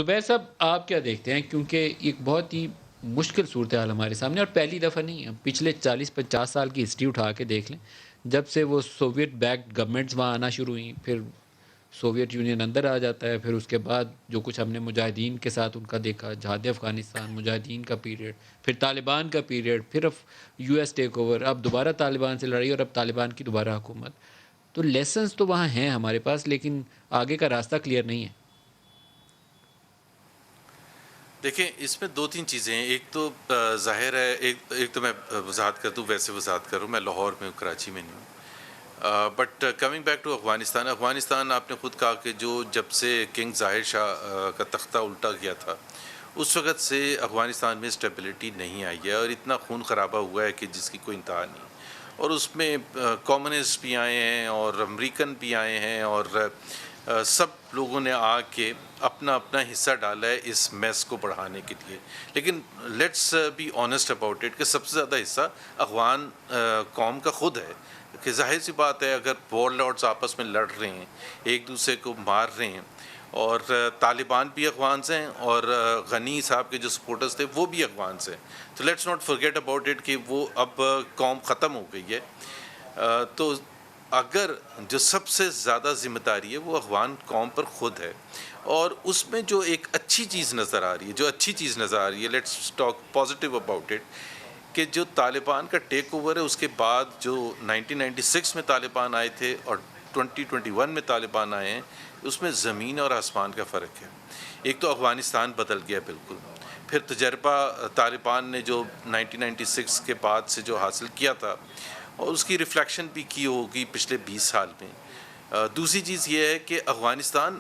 زبیر صاحب آپ کیا دیکھتے ہیں؟ کیونکہ ایک بہت ہی مشکل صورتحال ہمارے سامنے، اور پہلی دفعہ نہیں ہے، پچھلے 40-50 سال کی ہسٹری اٹھا کے دیکھ لیں. جب سے وہ سوویٹ بیکڈ گورنمنٹس وہاں آنا شروع ہوئیں، پھر سوویت یونین اندر آ جاتا ہے، پھر اس کے بعد جو کچھ ہم نے مجاہدین کے ساتھ ان کا دیکھا، جہاد افغانستان، مجاہدین کا پیریڈ، پھر طالبان کا پیریڈ، پھر اب یو ایس ٹیک اوور، اب دوبارہ طالبان سے لڑائی، اور اب طالبان کی دوبارہ حکومت. تو لیسنز تو وہاں ہیں ہمارے پاس، لیکن آگے کا راستہ کلیئر نہیں ہے. دیکھیں، اس میں دو تین چیزیں ہیں. ایک تو ظاہر ہے، ایک تو میں وضاحت کر دوں، ویسے وضاحت کروں. میں لاہور میں ہوں، کراچی میں نہیں ہوں. But coming back to Afghanistan آپ نے خود کہا کہ جب سے کنگ ظاہر شاہ کا تختہ الٹا گیا تھا، اس وقت سے افغانستان میں اسٹیبلٹی نہیں آئی ہے، اور اتنا خون خرابہ ہوا ہے کہ جس کی کوئی انتہا نہیں. اور اس میں کمیونسٹ بھی آئے ہیں اور امریکن بھی آئے ہیں، اور سب لوگوں نے آ کے اپنا اپنا حصہ ڈالا ہے اس میس کو بڑھانے کے لیے. لیکن let's be honest about it کہ سب سے زیادہ حصہ افغان قوم کا خود ہے. کہ ظاہر سی بات ہے، اگر وار لارڈز آپس میں لڑ رہے ہیں، ایک دوسرے کو مار رہے ہیں، اور طالبان بھی افغان سے ہیں، اور غنی صاحب کے جو سپورٹرز تھے وہ بھی افغان سے ہیں، تو let's not forget about it کہ وہ اب قوم ختم ہو گئی ہے. تو اگر جو سب سے زیادہ ذمہ داری ہے وہ افغان قوم پر خود ہے. اور اس میں جو ایک اچھی چیز نظر آ رہی ہے، let's talk positive about it, کہ جو طالبان کا ٹیک اوور ہے، اس کے بعد جو 1996 میں طالبان آئے تھے اور 2021 میں طالبان آئے ہیں، اس میں زمین اور آسمان کا فرق ہے. ایک تو افغانستان بدل گیا بالکل. پھر تجربہ طالبان نے جو 1996 کے بعد سے جو حاصل کیا تھا، اور اس کی ریفلیکشن بھی کی ہوگی پچھلے 20 سال میں. دوسری چیز یہ ہے کہ افغانستان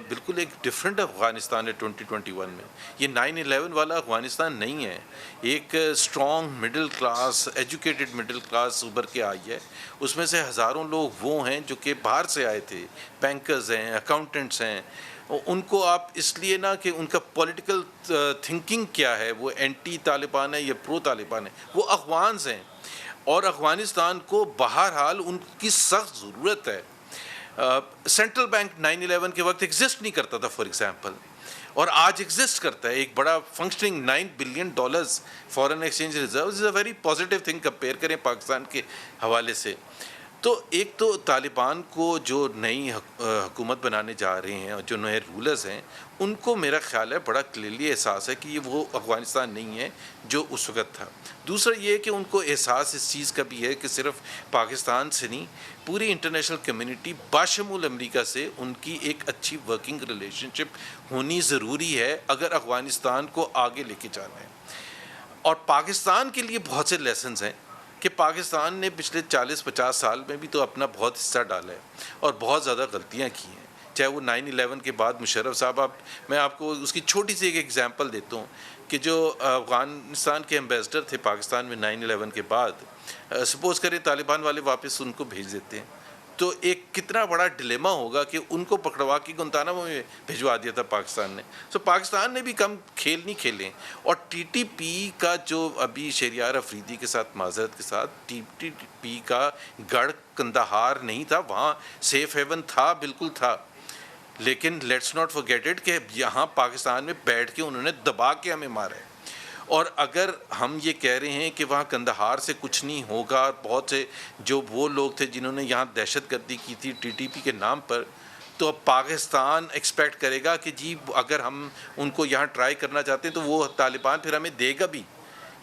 بالکل ایک ڈفرینٹ افغانستان ہے 2021 میں. یہ 9/11 والا افغانستان نہیں ہے. ایک strong middle class, educated middle class ابھر کے آئی ہے. اس میں سے ہزاروں لوگ وہ ہیں جو کہ باہر سے آئے تھے، بینکرز ہیں، اکاؤنٹنٹس ہیں. ان کو آپ اس لیے نہ کہ ان کا پولیٹیکل تھنکنگ کیا ہے، وہ اینٹی طالبان ہے یا پرو طالبان ہے، وہ افغانز ہیں. اور افغانستان کو بہرحال ان کی سخت ضرورت ہے. سینٹرل بینک 9/11 کے وقت ایگزسٹ نہیں کرتا تھا فار ایگزامپل، اور آج ایگزسٹ کرتا ہے. ایک بڑا functioning $9 billion foreign exchange reserve is a very positive thing compare کریں پاکستان کے حوالے سے. تو ایک تو طالبان کو جو نئی حکومت بنانے جا رہے ہیں اور جو نئے رولرز ہیں، ان کو میرا خیال ہے بڑا کلیئرلی احساس ہے کہ یہ وہ افغانستان نہیں ہے جو اس وقت تھا. دوسرا یہ کہ ان کو احساس اس چیز کا بھی ہے کہ صرف پاکستان سے نہیں، پوری انٹرنیشنل کمیونٹی باشمول امریکہ سے ان کی ایک اچھی ورکنگ ریلیشن شپ ہونی ضروری ہے اگر افغانستان کو آگے لے کے جانا ہے. اور پاکستان کے لیے بہت سے لیسنز ہیں کہ پاکستان نے پچھلے 40-50 سال میں بھی تو اپنا بہت حصہ ڈالا ہے اور بہت زیادہ غلطیاں کی ہیں. چاہے وہ 9/11 کے بعد مشرف صاحب، میں آپ کو اس کی چھوٹی سی ایک ایگزامپل دیتا ہوں کہ جو افغانستان کے ایمبیسڈر تھے پاکستان میں 9/11 کے بعد، سپوز کریں طالبان والے واپس ان کو بھیج دیتے ہیں، تو ایک کتنا بڑا ڈلیما ہوگا کہ ان کو پکڑوا کے گنتانامو میں بھجوا دیا تھا پاکستان نے. سو پاکستان نے بھی کم کھیل نہیں کھیلے. اور ٹی ٹی پی کا جو ابھی شہریار افریدی کے ساتھ معذرت کے ساتھ، ٹی ٹی پی کا گڑھ کندہار نہیں تھا، وہاں سیف ہیون تھا، بالکل تھا. لیکن لیٹس ناٹ فرگیٹ اٹ کہ یہاں پاکستان میں بیٹھ کے انہوں نے دبا کے ہمیں مارا ہے. اور اگر ہم یہ کہہ رہے ہیں کہ وہاں کندہار سے کچھ نہیں ہوگا، بہت سے جو وہ لوگ تھے جنہوں نے یہاں دہشت گردی کی تھی ٹی ٹی پی کے نام پر، تو اب پاکستان ایکسپیکٹ کرے گا کہ جی اگر ہم ان کو یہاں ٹرائی کرنا چاہتے ہیں تو وہ طالبان پھر ہمیں دے گا بھی.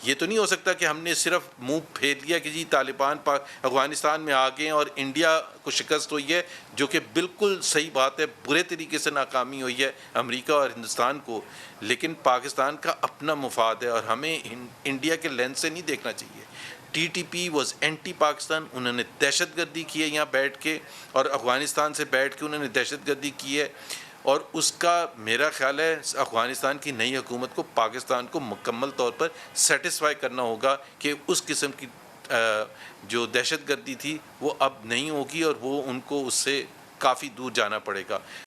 یہ تو نہیں ہو سکتا کہ ہم نے صرف منہ پھیر لیا کہ جی طالبان افغانستان میں آ گئے اور انڈیا کو شکست ہوئی ہے، جو کہ بالکل صحیح بات ہے، برے طریقے سے ناکامی ہوئی ہے امریکہ اور ہندوستان کو. لیکن پاکستان کا اپنا مفاد ہے اور ہمیں انڈیا کے لینس سے نہیں دیکھنا چاہیے. T T P was anti Pakistan. انہوں نے دہشت گردی کی ہے یہاں بیٹھ کے، اور افغانستان سے بیٹھ کے انہوں نے دہشت گردی کی ہے. اور اس کا میرا خیال ہے افغانستان کی نئی حکومت کو پاکستان کو مکمل طور پر سیٹسفائی کرنا ہوگا کہ اس قسم کی جو دہشت گردی تھی وہ اب نہیں ہوگی، اور وہ ان کو اس سے کافی دور جانا پڑے گا.